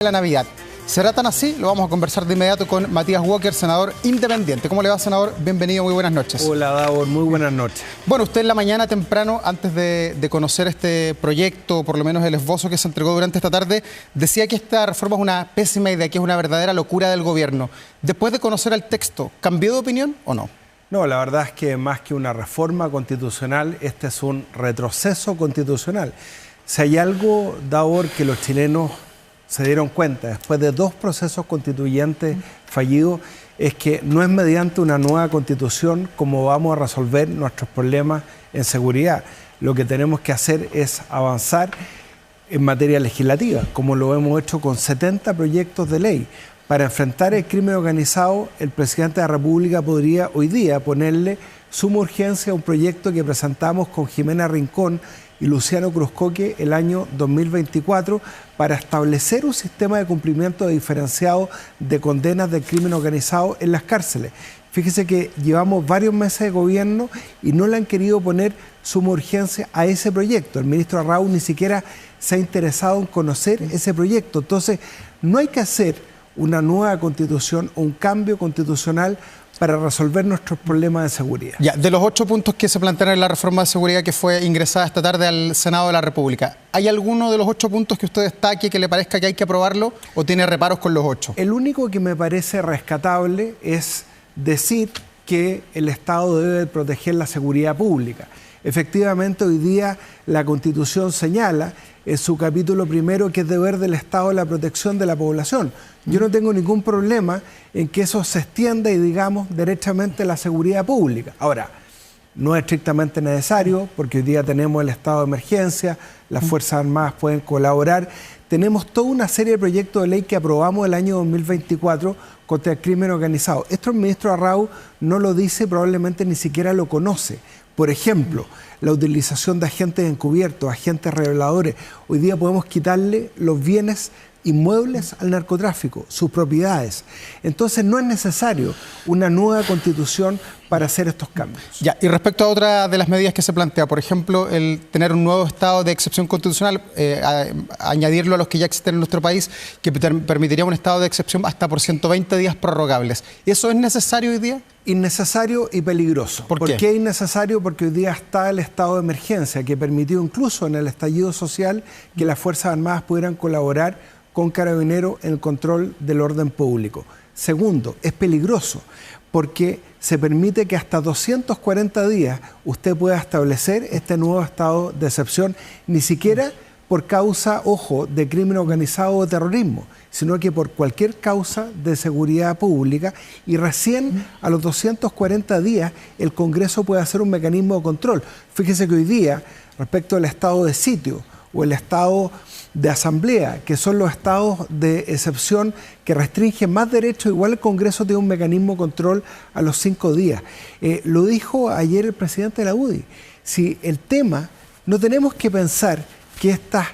la Navidad. ¿Será tan así? Lo vamos a conversar de inmediato con Matías Walker, senador independiente. ¿Cómo le va, senador? Bienvenido, muy buenas noches. Hola, Davor, muy buenas noches. Bueno, usted en la mañana temprano, antes de conocer este proyecto, por lo menos el esbozo que se entregó durante esta tarde, decía que esta reforma es una pésima idea, que es una verdadera locura del gobierno. Después de conocer el texto, ¿cambió de opinión o no? No, la verdad es que más que una reforma constitucional, este es un retroceso constitucional. Si hay algo, Davor, que los chilenos se dieron cuenta después de 2 procesos constituyentes fallidos, es que no es mediante una nueva constitución como vamos a resolver nuestros problemas en seguridad. Lo que tenemos que hacer es avanzar en materia legislativa, como lo hemos hecho con 70 proyectos de ley. Para enfrentar el crimen organizado, el presidente de la República podría hoy día ponerle suma urgencia a un proyecto que presentamos con Jimena Rincón y Luciano Cruzcoque el año 2024 para establecer un sistema de cumplimiento diferenciado de condenas del crimen organizado en las cárceles. Fíjese que llevamos varios meses de gobierno y no le han querido poner suma urgencia a ese proyecto. El ministro Arrau ni siquiera se ha interesado en conocer ese proyecto. Entonces, no hay que hacer una nueva constitución o un cambio constitucional para resolver nuestros problemas de seguridad. Ya, de los 8 puntos que se plantearon en la reforma de seguridad que fue ingresada esta tarde al Senado de la República, ¿hay alguno de los 8 puntos que usted destaque que le parezca que hay que aprobarlo o tiene reparos con los 8? El único que me parece rescatable es decir que el Estado debe proteger la seguridad pública. Efectivamente, hoy día la Constitución señala en su capítulo primero que es deber del Estado la protección de la población. Yo no tengo ningún problema en que eso se extienda y digamos derechamente la seguridad pública. Ahora, no es estrictamente necesario porque hoy día tenemos el estado de emergencia, las Fuerzas Armadas pueden colaborar. Tenemos toda una serie de proyectos de ley que aprobamos el año 2024 contra el crimen organizado. Esto el ministro Arrau no lo dice, probablemente ni siquiera lo conoce. Por ejemplo, la utilización de agentes encubiertos, agentes reveladores. Hoy día podemos quitarle los bienes inmuebles al narcotráfico, sus propiedades. Entonces no es necesario una nueva constitución para hacer estos cambios. Ya, y respecto a otra de las medidas que se plantea, por ejemplo, el tener un nuevo estado de excepción constitucional, añadirlo a los que ya existen en nuestro país, que permitiría un estado de excepción hasta por 120 días prorrogables. ¿Eso es necesario hoy día? Innecesario y peligroso. ¿Por qué? ¿Por qué innecesario? Porque hoy día está el estado de emergencia que permitió incluso en el estallido social que las Fuerzas Armadas pudieran colaborar con Carabineros en el control del orden público. Segundo, es peligroso porque se permite que hasta 240 días usted pueda establecer este nuevo estado de excepción, ni siquiera por causa, ojo, de crimen organizado o terrorismo, sino que por cualquier causa de seguridad pública y recién a los 240 días el Congreso puede hacer un mecanismo de control. Fíjese que hoy día, respecto al estado de sitio o el estado de asamblea, que son los estados de excepción que restringen más derechos, igual el Congreso tiene un mecanismo de control a los 5 días. Lo dijo ayer el presidente de la UDI. Si el tema, no tenemos que pensar que estas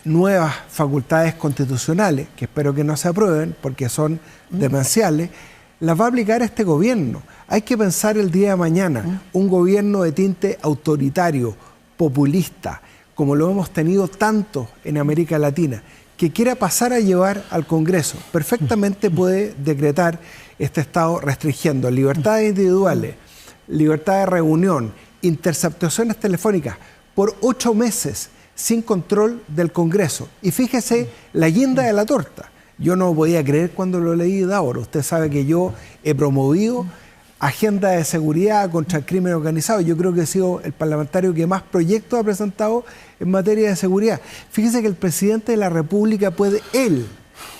nuevas facultades constitucionales, que espero que no se aprueben porque son demenciales, las va a aplicar este gobierno. Hay que pensar el día de mañana, un gobierno de tinte autoritario, populista, como lo hemos tenido tanto en América Latina, que quiera pasar a llevar al Congreso, perfectamente puede decretar este estado restringiendo libertades individuales, libertad de reunión, interceptaciones telefónicas por 8 meses sin control del Congreso. Y fíjese la guinda de la torta. Yo no podía creer cuando lo leí de ahora. Usted sabe que yo he promovido agenda de seguridad contra el crimen organizado. Yo creo que he sido el parlamentario que más proyectos ha presentado en materia de seguridad. Fíjese que el presidente de la República puede, él,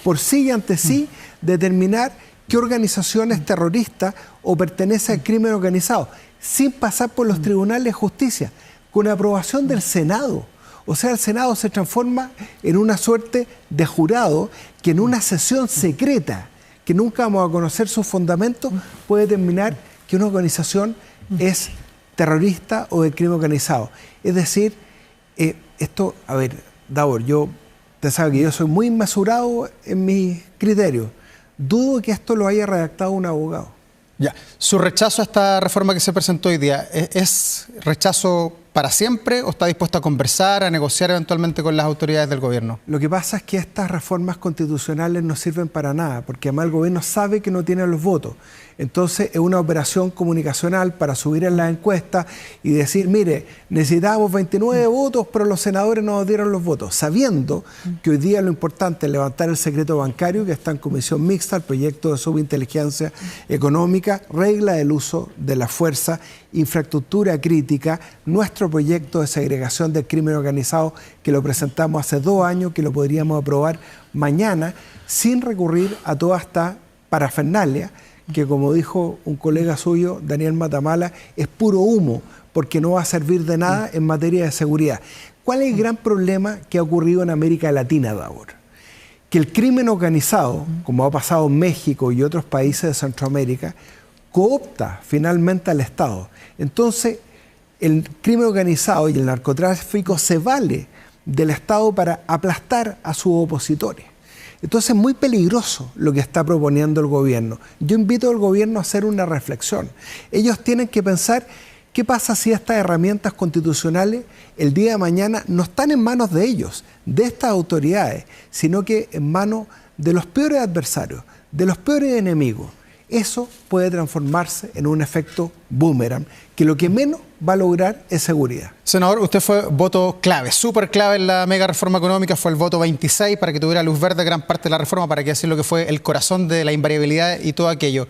por sí y ante sí, determinar qué organizaciones terroristas o pertenece al crimen organizado, sin pasar por los tribunales de justicia, con aprobación del Senado. O sea, el Senado se transforma en una suerte de jurado que en una sesión secreta, que nunca vamos a conocer sus fundamentos, puede determinar que una organización es terrorista o de crimen organizado. Es decir, esto, a ver, Davor, usted sabe que yo soy muy mesurado en mis criterios. Dudo que esto lo haya redactado un abogado. Ya, su rechazo a esta reforma que se presentó hoy día, ¿es rechazo para siempre o está dispuesto a conversar, a negociar eventualmente con las autoridades del gobierno? Lo que pasa es que estas reformas constitucionales no sirven para nada, porque además el gobierno sabe que no tiene los votos. Entonces es una operación comunicacional para subir en las encuestas y decir, mire, necesitamos 29 votos, pero los senadores no nos dieron los votos, sabiendo que hoy día lo importante es levantar el secreto bancario, que está en comisión mixta, el proyecto de subinteligencia económica, regla del uso de la fuerza, infraestructura crítica, nuestro proyecto de segregación del crimen organizado, que lo presentamos hace 2 años, que lo podríamos aprobar mañana, sin recurrir a toda esta parafernalia, que como dijo un colega suyo, Daniel Matamala, es puro humo, porque no va a servir de nada en materia de seguridad. ¿Cuál es el gran problema que ha ocurrido en América Latina de ahora? Que el crimen organizado, como ha pasado en México y otros países de Centroamérica, coopta finalmente al Estado. Entonces, el crimen organizado y el narcotráfico se vale del Estado para aplastar a sus opositores. Entonces es muy peligroso lo que está proponiendo el gobierno. Yo invito al gobierno a hacer una reflexión. Ellos tienen que pensar qué pasa si estas herramientas constitucionales el día de mañana no están en manos de ellos, de estas autoridades, sino que en manos de los peores adversarios, de los peores enemigos. Eso puede transformarse en un efecto boomerang, que lo que menos va a lograr es seguridad. Senador, usted fue voto clave, súper clave en la mega reforma económica, fue el voto 26 para que tuviera luz verde gran parte de la reforma, para que decir lo que fue el corazón de la invariabilidad y todo aquello.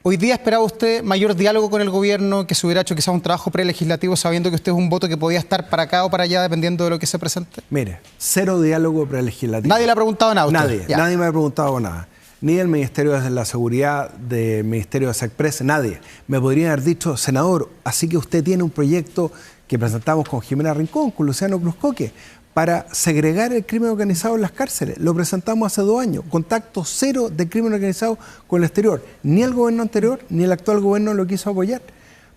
Hoy día esperaba usted mayor diálogo con el gobierno, que se hubiera hecho quizás un trabajo prelegislativo, sabiendo que usted es un voto que podía estar para acá o para allá, dependiendo de lo que se presente. Mire, cero diálogo prelegislativo. Nadie le ha preguntado nada a usted. Nadie me ha preguntado nada. Ni del Ministerio de la Seguridad, del Ministerio de SECPRES, nadie. Me podrían haber dicho, senador, así que usted tiene un proyecto que presentamos con Jimena Rincón, con Luciano Cruzcoque, para segregar el crimen organizado en las cárceles. Lo presentamos hace 2 años. Contacto cero de crimen organizado con el exterior. Ni el gobierno anterior, ni el actual gobierno lo quiso apoyar.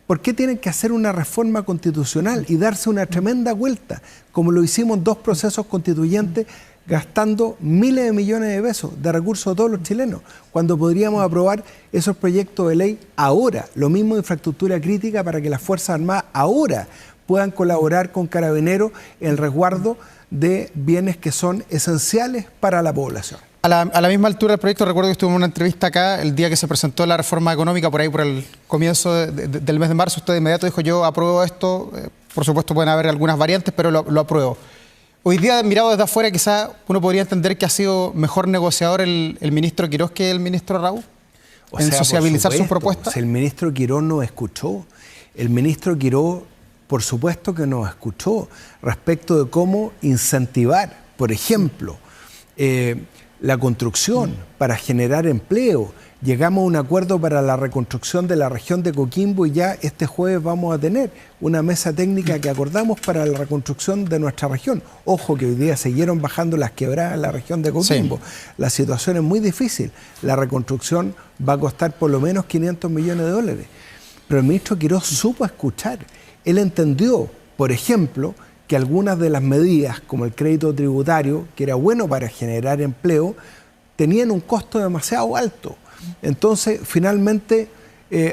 ¿Por qué tienen que hacer una reforma constitucional y darse una tremenda vuelta, como lo hicimos en 2 procesos constituyentes, gastando miles de millones de pesos de recursos de todos los chilenos, cuando podríamos aprobar esos proyectos de ley ahora? Lo mismo de infraestructura crítica para que las Fuerzas Armadas ahora puedan colaborar con Carabineros en el resguardo de bienes que son esenciales para la población. A la misma altura del proyecto, recuerdo que estuve en una entrevista acá el día que se presentó la reforma económica, por ahí por el comienzo del mes de marzo. Usted de inmediato dijo, yo apruebo esto, por supuesto pueden haber algunas variantes, pero lo apruebo. Hoy día, mirado desde afuera, quizá uno podría entender que ha sido mejor negociador el ministro Quirós que el ministro Raúl en sociabilizar sus propuestas. Si el ministro Quirós nos escuchó, el ministro Quirós, por supuesto que nos escuchó respecto de cómo incentivar, por ejemplo, la construcción para generar empleo. Llegamos a un acuerdo para la reconstrucción de la región de Coquimbo y ya este jueves vamos a tener una mesa técnica que acordamos para la reconstrucción de nuestra región. Ojo que hoy día siguieron bajando las quebradas en la región de Coquimbo. Sí. La situación es muy difícil. La reconstrucción va a costar por lo menos 500 millones de dólares. Pero el ministro Quirós supo escuchar. Él entendió, por ejemplo, que algunas de las medidas, como el crédito tributario, que era bueno para generar empleo, tenían un costo demasiado alto. Entonces, finalmente,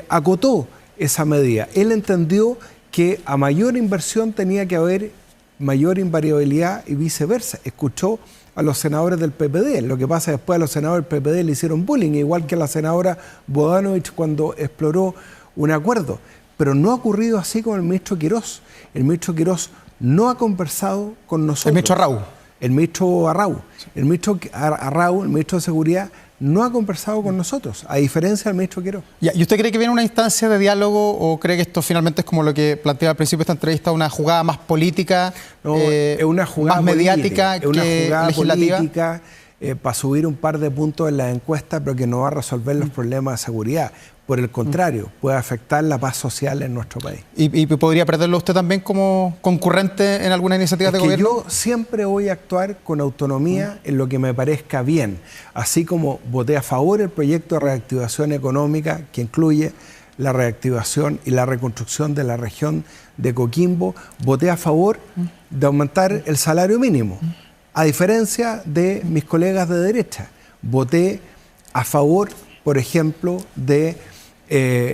acotó esa medida. Él entendió que a mayor inversión tenía que haber mayor invariabilidad y viceversa. Escuchó a los senadores del PPD. Lo que pasa después, a los senadores del PPD le hicieron bullying, igual que a la senadora Bodanovich cuando exploró un acuerdo. Pero no ha ocurrido así con el ministro Quirós. El ministro Quirós no ha conversado con nosotros. El ministro Arrau. El ministro Arrau. El ministro Arrau, el ministro de Seguridad, no ha conversado con nosotros, a diferencia del ministro Quirós. ¿Y usted cree que viene una instancia de diálogo o cree que esto finalmente es como lo que planteaba al principio de esta entrevista, una jugada más política, no, es una jugada más mediática que legislativa? Política, para subir un par de puntos en las encuestas, pero que no va a resolver los problemas de seguridad. Por el contrario, puede afectar la paz social en nuestro país. ¿Y podría perderlo usted también como concurrente en alguna iniciativa de gobierno? Yo siempre voy a actuar con autonomía en lo que me parezca bien. Así como voté a favor el proyecto de reactivación económica que incluye la reactivación y la reconstrucción de la región de Coquimbo, voté a favor de aumentar el salario mínimo. A diferencia de mis colegas de derecha, voté a favor, por ejemplo, de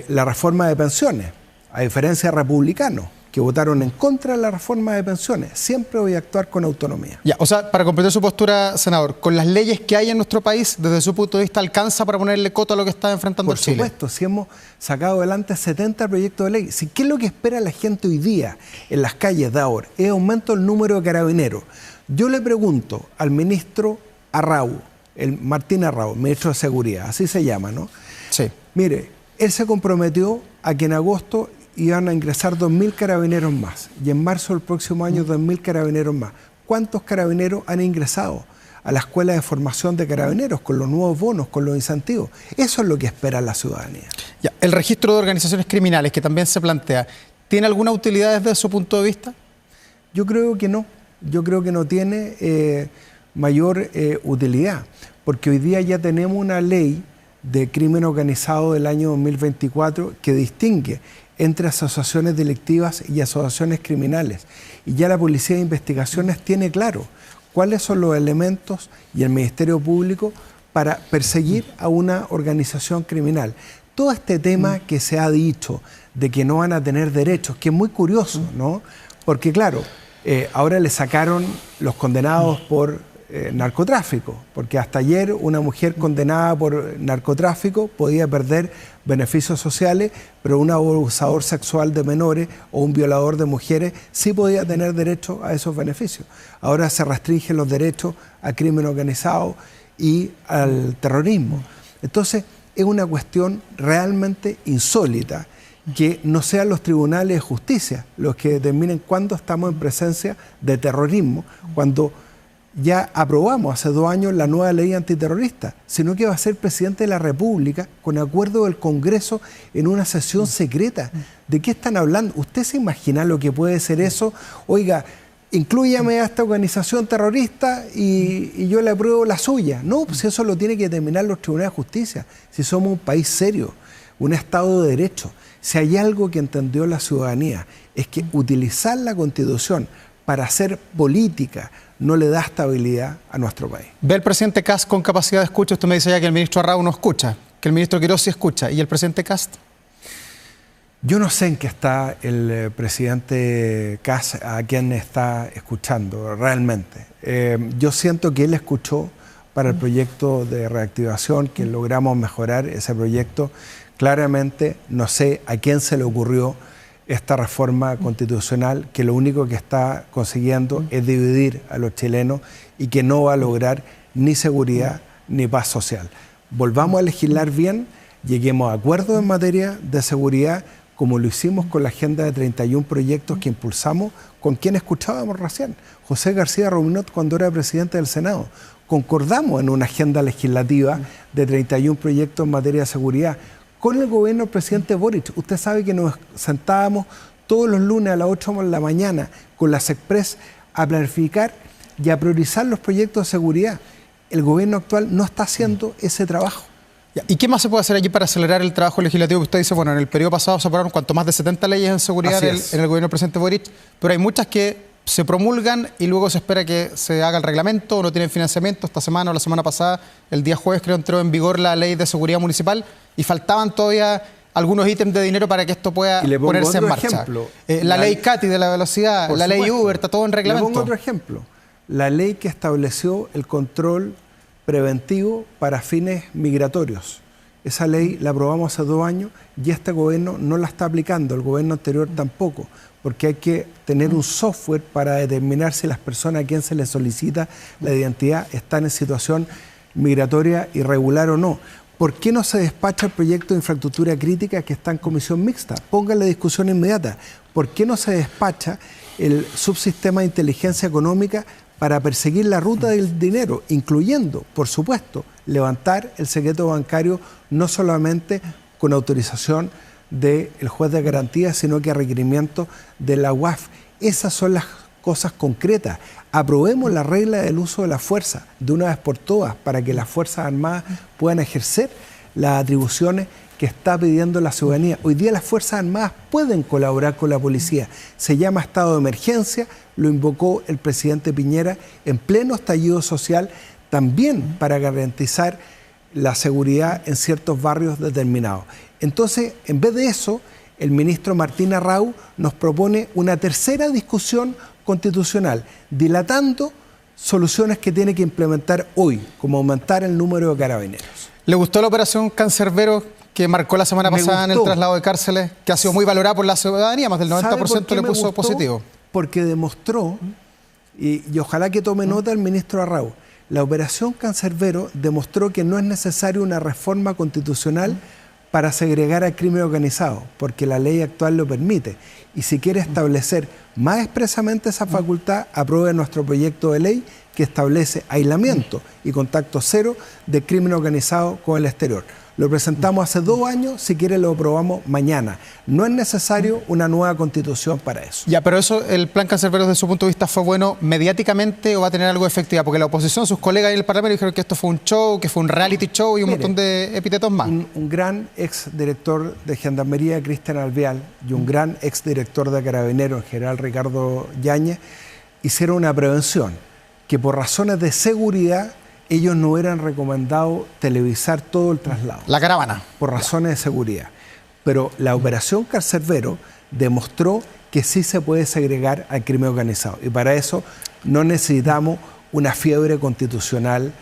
la reforma de pensiones, a diferencia de republicanos, que votaron en contra de la reforma de pensiones. Siempre voy a actuar con autonomía. Ya, o sea, para completar su postura, senador, con las leyes que hay en nuestro país, desde su punto de vista, ¿alcanza para ponerle coto a lo que está enfrentando Chile? Por supuesto, si hemos sacado adelante 70 proyectos de ley. Si, ¿qué es lo que espera la gente hoy día en las calles de ahora? Es aumento del número de carabineros. Yo le pregunto al ministro Arrau, el Martín Arrau, ministro de Seguridad, así se llama, ¿no? Sí. Mire, él se comprometió a que en agosto iban a ingresar 2.000 carabineros más y en marzo del próximo año 2.000 carabineros más. ¿Cuántos carabineros han ingresado a la escuela de formación de carabineros con los nuevos bonos, con los incentivos? Eso es lo que espera la ciudadanía. Ya, el registro de organizaciones criminales que también se plantea, ¿tiene alguna utilidad desde su punto de vista? Yo creo que no. Yo creo que no tiene mayor utilidad, porque hoy día ya tenemos una ley de crimen organizado del año 2024 que distingue entre asociaciones delictivas y asociaciones criminales. Y ya la Policía de Investigaciones tiene claro cuáles son los elementos y el Ministerio Público para perseguir a una organización criminal. Todo este tema que se ha dicho de que no van a tener derechos, que es muy curioso, ¿no? Porque claro, ahora le sacaron los condenados por narcotráfico, porque hasta ayer una mujer condenada por narcotráfico podía perder beneficios sociales, pero un abusador sexual de menores o un violador de mujeres sí podía tener derecho a esos beneficios. Ahora se restringen los derechos al crimen organizado y al terrorismo. Entonces es una cuestión realmente insólita que no sean los tribunales de justicia los que determinen cuándo estamos en presencia de terrorismo, cuando ya aprobamos hace 2 años la nueva ley antiterrorista, sino que va a ser el presidente de la República con acuerdo del Congreso en una sesión secreta. ¿De qué están hablando? ¿Usted se imagina lo que puede ser eso? Oiga, inclúyame a esta organización terrorista y yo le apruebo la suya. No, pues eso lo tiene que determinar los tribunales de justicia. Si somos un país serio, un Estado de Derecho, si hay algo que entendió la ciudadanía, es que utilizar la Constitución para hacer política no le da estabilidad a nuestro país. ¿Ve al presidente Kast con capacidad de escucha? Usted me dice ya que el ministro Arrau no escucha, que el ministro Quirós sí escucha. ¿Y el presidente Kast? Yo no sé en qué está el presidente Kast, a quien está escuchando realmente. Yo siento que él escuchó para el proyecto de reactivación, que logramos mejorar ese proyecto. Claramente no sé a quién se le ocurrió esta reforma constitucional que lo único que está consiguiendo es dividir a los chilenos y que no va a lograr ni seguridad ni paz social. Volvamos a legislar bien, lleguemos a acuerdos en materia de seguridad, como lo hicimos con la agenda de 31 proyectos que impulsamos, con quien escuchábamos recién, José García Ruminot, cuando era presidente del Senado. Concordamos en una agenda legislativa de 31 proyectos en materia de seguridad. Con el gobierno del presidente Boric, usted sabe que nos sentábamos todos los lunes a las 8 de la mañana con las Express a planificar y a priorizar los proyectos de seguridad. El gobierno actual no está haciendo ese trabajo. ¿Y qué más se puede hacer allí para acelerar el trabajo legislativo? Usted dice, bueno, en el periodo pasado se aprobaron cuanto más de 70 leyes en seguridad en el gobierno del presidente Boric, pero hay muchas que se promulgan y luego se espera que se haga el reglamento o no tienen financiamiento. Esta semana o la semana pasada, el día jueves creo entró en vigor la ley de seguridad municipal y faltaban todavía algunos ítems de dinero para que esto pueda ponerse en marcha. Ejemplo, la ley CATI de la velocidad, la ley Uber, está todo en reglamento. Le pongo otro ejemplo. La ley que estableció el control preventivo para fines migratorios. Esa ley la aprobamos hace 2 años y este gobierno no la está aplicando, el gobierno anterior tampoco, porque hay que tener un software para determinar si las personas a quien se les solicita la identidad están en situación migratoria irregular o no. ¿Por qué no se despacha el proyecto de infraestructura crítica que está en comisión mixta? Póngale discusión inmediata. ¿Por qué no se despacha el subsistema de inteligencia económica para perseguir la ruta del dinero, incluyendo, por supuesto, levantar el secreto bancario no solamente con autorización del juez de garantía, sino que a requerimiento de la UAF? Esas son las cosas concretas. Aprobemos la regla del uso de la fuerza de una vez por todas para que las Fuerzas Armadas puedan ejercer las atribuciones que está pidiendo la ciudadanía. Hoy día las Fuerzas Armadas pueden colaborar con la policía. Se llama estado de emergencia, lo invocó el presidente Piñera en pleno estallido social, también para garantizar la seguridad en ciertos barrios determinados. Entonces, en vez de eso, el ministro Martín Arrau nos propone una tercera discusión constitucional, dilatando soluciones que tiene que implementar hoy, como aumentar el número de carabineros. ¿Le gustó la operación Cancerbero que marcó la semana pasada en el traslado de cárceles, que ha sido muy valorada por la ciudadanía? Más del 90% le puso positivo. Porque demostró, y ojalá que tome nota el ministro Arrau, la operación Cancerbero demostró que no es necesaria una reforma constitucional para segregar al crimen organizado, porque la ley actual lo permite. Y si quiere establecer más expresamente esa facultad, apruebe nuestro proyecto de ley que establece aislamiento y contacto cero de crimen organizado con el exterior. Lo presentamos hace 2 años, si quiere lo aprobamos mañana. No es necesario una nueva constitución para eso. Ya, pero eso, el plan Cancerbero desde su punto de vista, ¿fue bueno mediáticamente o va a tener algo de efectividad? Porque la oposición, sus colegas en el Parlamento dijeron que esto fue un show, que fue un reality show y un montón de epítetos más. Un gran exdirector de Gendarmería, Cristian Alvear, y un gran exdirector de Carabineros, el general Ricardo Yáñez, hicieron una prevención, que por razones de seguridad ellos no hubieran recomendado televisar todo el traslado. La caravana. Por razones de seguridad. Pero la operación Cancerbero demostró que sí se puede segregar al crimen organizado. Y para eso no necesitamos una fiebre constitucional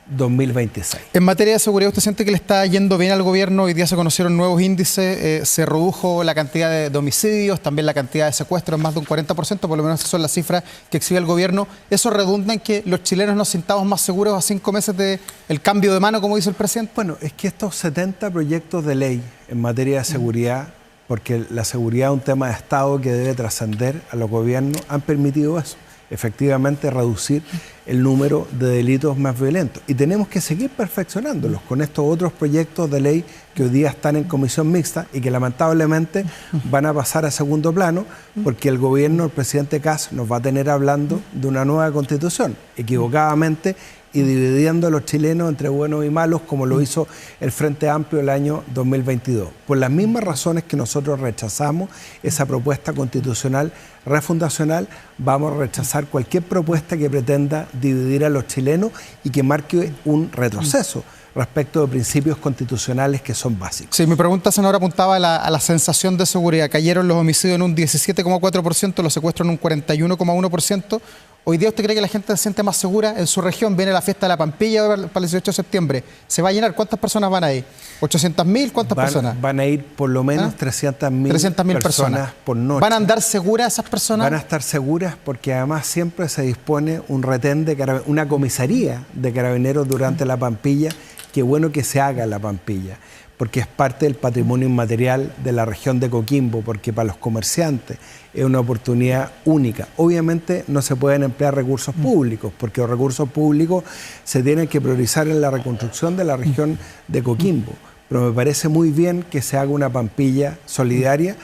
2026. En materia de seguridad, ¿usted siente que le está yendo bien al gobierno? Hoy día se conocieron nuevos índices, se redujo la cantidad de homicidios, también la cantidad de secuestros en más de un 40%, por lo menos esas son las cifras que exhibe el gobierno. ¿Eso redunda en que los chilenos nos sintamos más seguros a 5 meses del cambio de mano, como dice el presidente? Bueno, es que estos 70 proyectos de ley en materia de seguridad, porque la seguridad es un tema de Estado que debe trascender a los gobiernos, han permitido eso, efectivamente reducir el número de delitos más violentos. Y tenemos que seguir perfeccionándolos con estos otros proyectos de ley que hoy día están en comisión mixta y que lamentablemente van a pasar a segundo plano porque el gobierno, el presidente Kast, nos va a tener hablando de una nueva constitución, equivocadamente, y dividiendo a los chilenos entre buenos y malos, como lo hizo el Frente Amplio el año 2022. Por las mismas razones que nosotros rechazamos esa propuesta constitucional refundacional, vamos a rechazar cualquier propuesta que pretenda dividir a los chilenos y que marque un retroceso respecto de principios constitucionales que son básicos. Sí, mi pregunta, senador, apuntaba a la sensación de seguridad. Cayeron los homicidios en un 17,4%, los secuestros en un 41,1%. ¿Hoy día usted cree que la gente se siente más segura en su región? Viene la fiesta de la Pampilla para el 18 de septiembre. ¿Se va a llenar? ¿Cuántas personas van a ir? ¿800.000? ¿Cuántas personas? Van a ir por lo menos 300.000 personas por noche. ¿Van a andar seguras esas personas? Van a estar seguras porque además siempre se dispone un retén de una comisaría de carabineros durante la Pampilla. Qué bueno que se haga la Pampilla, porque es parte del patrimonio inmaterial de la región de Coquimbo, porque para los comerciantes es una oportunidad única. Obviamente no se pueden emplear recursos públicos, porque los recursos públicos se tienen que priorizar en la reconstrucción de la región de Coquimbo. Pero me parece muy bien que se haga una Pampilla solidaria,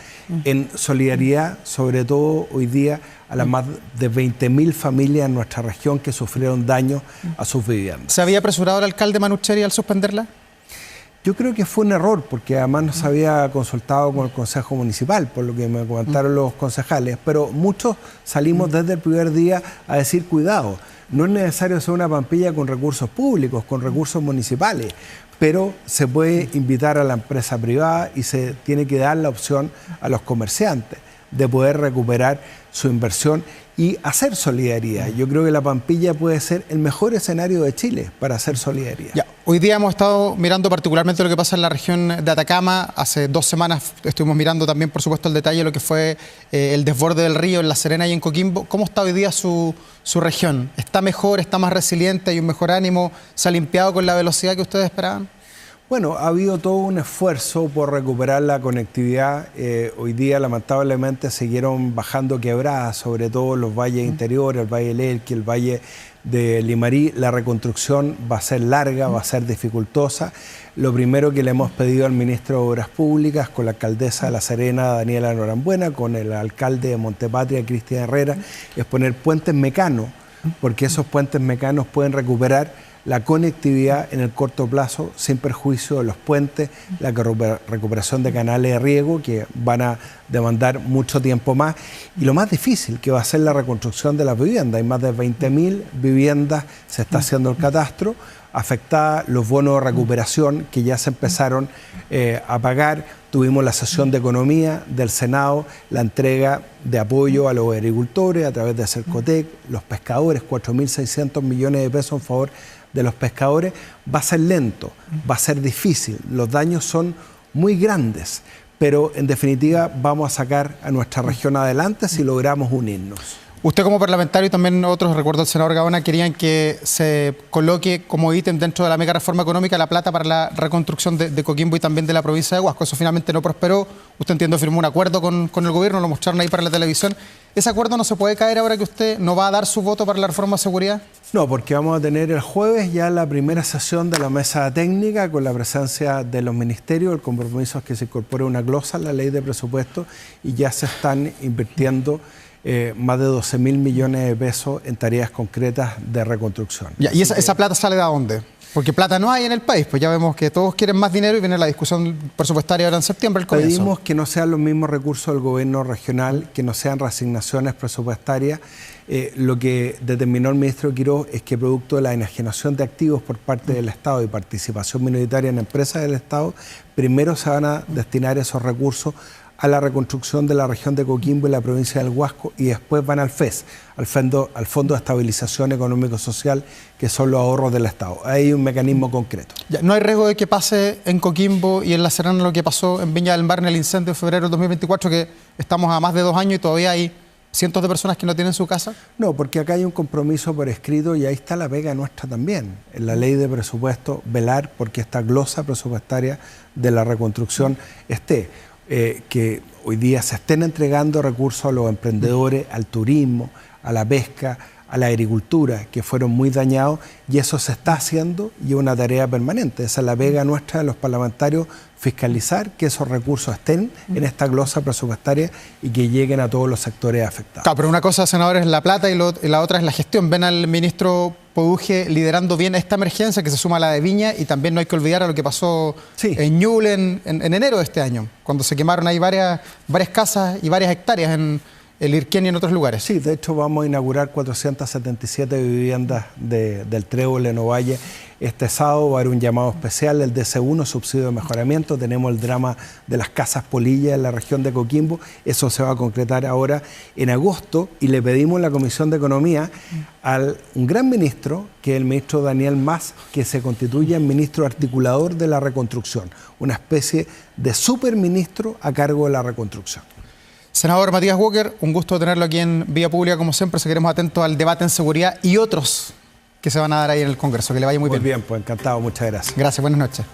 en solidaridad sobre todo hoy día a las más de 20.000 familias en nuestra región que sufrieron daños a sus viviendas. ¿Se había apresurado el alcalde Manucheri al suspenderla? Yo creo que fue un error, porque además no se había consultado con el Consejo Municipal, por lo que me comentaron los concejales, pero muchos salimos desde el primer día a decir, cuidado, no es necesario hacer una Pampilla con recursos públicos, con recursos municipales, pero se puede invitar a la empresa privada y se tiene que dar la opción a los comerciantes de poder recuperar su inversión y hacer solidaridad. Yo creo que la Pampilla puede ser el mejor escenario de Chile para hacer solidaridad. Ya. Hoy día hemos estado mirando particularmente lo que pasa en la región de Atacama. Hace 2 semanas estuvimos mirando también, por supuesto, el detalle de lo que fue el desborde del río en La Serena y en Coquimbo. ¿Cómo está hoy día su región? ¿Está mejor? ¿Está más resiliente? ¿Hay un mejor ánimo? ¿Se ha limpiado con la velocidad que ustedes esperaban? Bueno, ha habido todo un esfuerzo por recuperar la conectividad. Hoy día, lamentablemente, siguieron bajando quebradas, sobre todo los valles interiores, el Valle del Elqui, el Valle de Limarí. La reconstrucción va a ser larga, va a ser dificultosa. Lo primero que le hemos pedido al ministro de Obras Públicas, con la alcaldesa de La Serena, Daniela Norambuena, con el alcalde de Montepatria, Cristian Herrera, es poner puentes mecanos, porque esos puentes mecanos pueden recuperar la conectividad en el corto plazo sin perjuicio de los puentes, la recuperación de canales de riego que van a demandar mucho tiempo más y lo más difícil que va a ser la reconstrucción de las viviendas. Hay más de 20.000 viviendas, se está haciendo el catastro, afectada, los bonos de recuperación que ya se empezaron a pagar. Tuvimos la sesión de Economía del Senado, la entrega de apoyo a los agricultores a través de Cercotec, los pescadores, 4.600 millones de pesos en favor de los pescadores. Va a ser lento, va a ser difícil, los daños son muy grandes, pero en definitiva vamos a sacar a nuestra región adelante si logramos unirnos. Usted como parlamentario y también otros, recuerdo el senador Gaona, querían que se coloque como ítem dentro de la mega reforma económica la plata para la reconstrucción de Coquimbo y también de la provincia de Huasco. Eso finalmente no prosperó. Usted, entiendo, firmó un acuerdo con el gobierno, lo mostraron ahí para la televisión. ¿Ese acuerdo no se puede caer ahora que usted no va a dar su voto para la reforma de seguridad? No, porque vamos a tener el jueves ya la primera sesión de la mesa técnica con la presencia de los ministerios. El compromiso es que se incorpore una glosa a la ley de presupuesto y ya se están invirtiendo más de 12.000 millones de pesos en tareas concretas de reconstrucción. Ya, ¿y esa plata sale de dónde? Porque plata no hay en el país, pues ya vemos que todos quieren más dinero y viene la discusión presupuestaria ahora en septiembre. Pedimos que no sean los mismos recursos del gobierno regional, que no sean reasignaciones presupuestarias. Lo que determinó el ministro Quiroz es que producto de la enajenación de activos por parte del Estado y participación minoritaria en empresas del Estado, primero se van a destinar esos recursos a la reconstrucción de la región de Coquimbo y la provincia del Huasco y después van al FES, al Fondo de Estabilización Económico-Social, que son los ahorros del Estado. Hay un mecanismo concreto. Ya, ¿no hay riesgo de que pase en Coquimbo y en La Serena lo que pasó en Viña del Mar en el incendio de febrero del 2024, que estamos a más de 2 años y todavía hay cientos de personas que no tienen su casa? No, porque acá hay un compromiso por escrito y ahí está la pega nuestra también. En la ley de presupuesto, velar porque esta glosa presupuestaria de la reconstrucción esté. Que hoy día se estén entregando recursos a los emprendedores, al turismo, a la pesca, a la agricultura, que fueron muy dañados, y eso se está haciendo y es una tarea permanente. Esa es la pega nuestra de los parlamentarios, fiscalizar que esos recursos estén en esta glosa presupuestaria y que lleguen a todos los sectores afectados. Claro, pero una cosa, senador, es la plata y la otra es la gestión. Ven al ministro Poduje liderando bien esta emergencia que se suma a la de Viña, y también no hay que olvidar a lo que pasó en Ñuble en enero de este año, cuando se quemaron ahí varias casas y varias hectáreas en el Irquén y en otros lugares. Sí, de hecho vamos a inaugurar 477 viviendas del Trébol en Ovalle. Este sábado va a haber un llamado especial, el DC1, subsidio de mejoramiento. Tenemos el drama de las casas polillas en la región de Coquimbo. Eso se va a concretar ahora en agosto y le pedimos en la Comisión de Economía a un gran ministro, que es el ministro Daniel Mas, que se constituya en ministro articulador de la reconstrucción, una especie de superministro a cargo de la reconstrucción. Senador Matías Walker, un gusto tenerlo aquí en Vía Pública, como siempre. Seguiremos atentos al debate en seguridad y otros que se van a dar ahí en el Congreso. Que le vaya muy bien. Muy bien, pues encantado, muchas gracias. Gracias, buenas noches.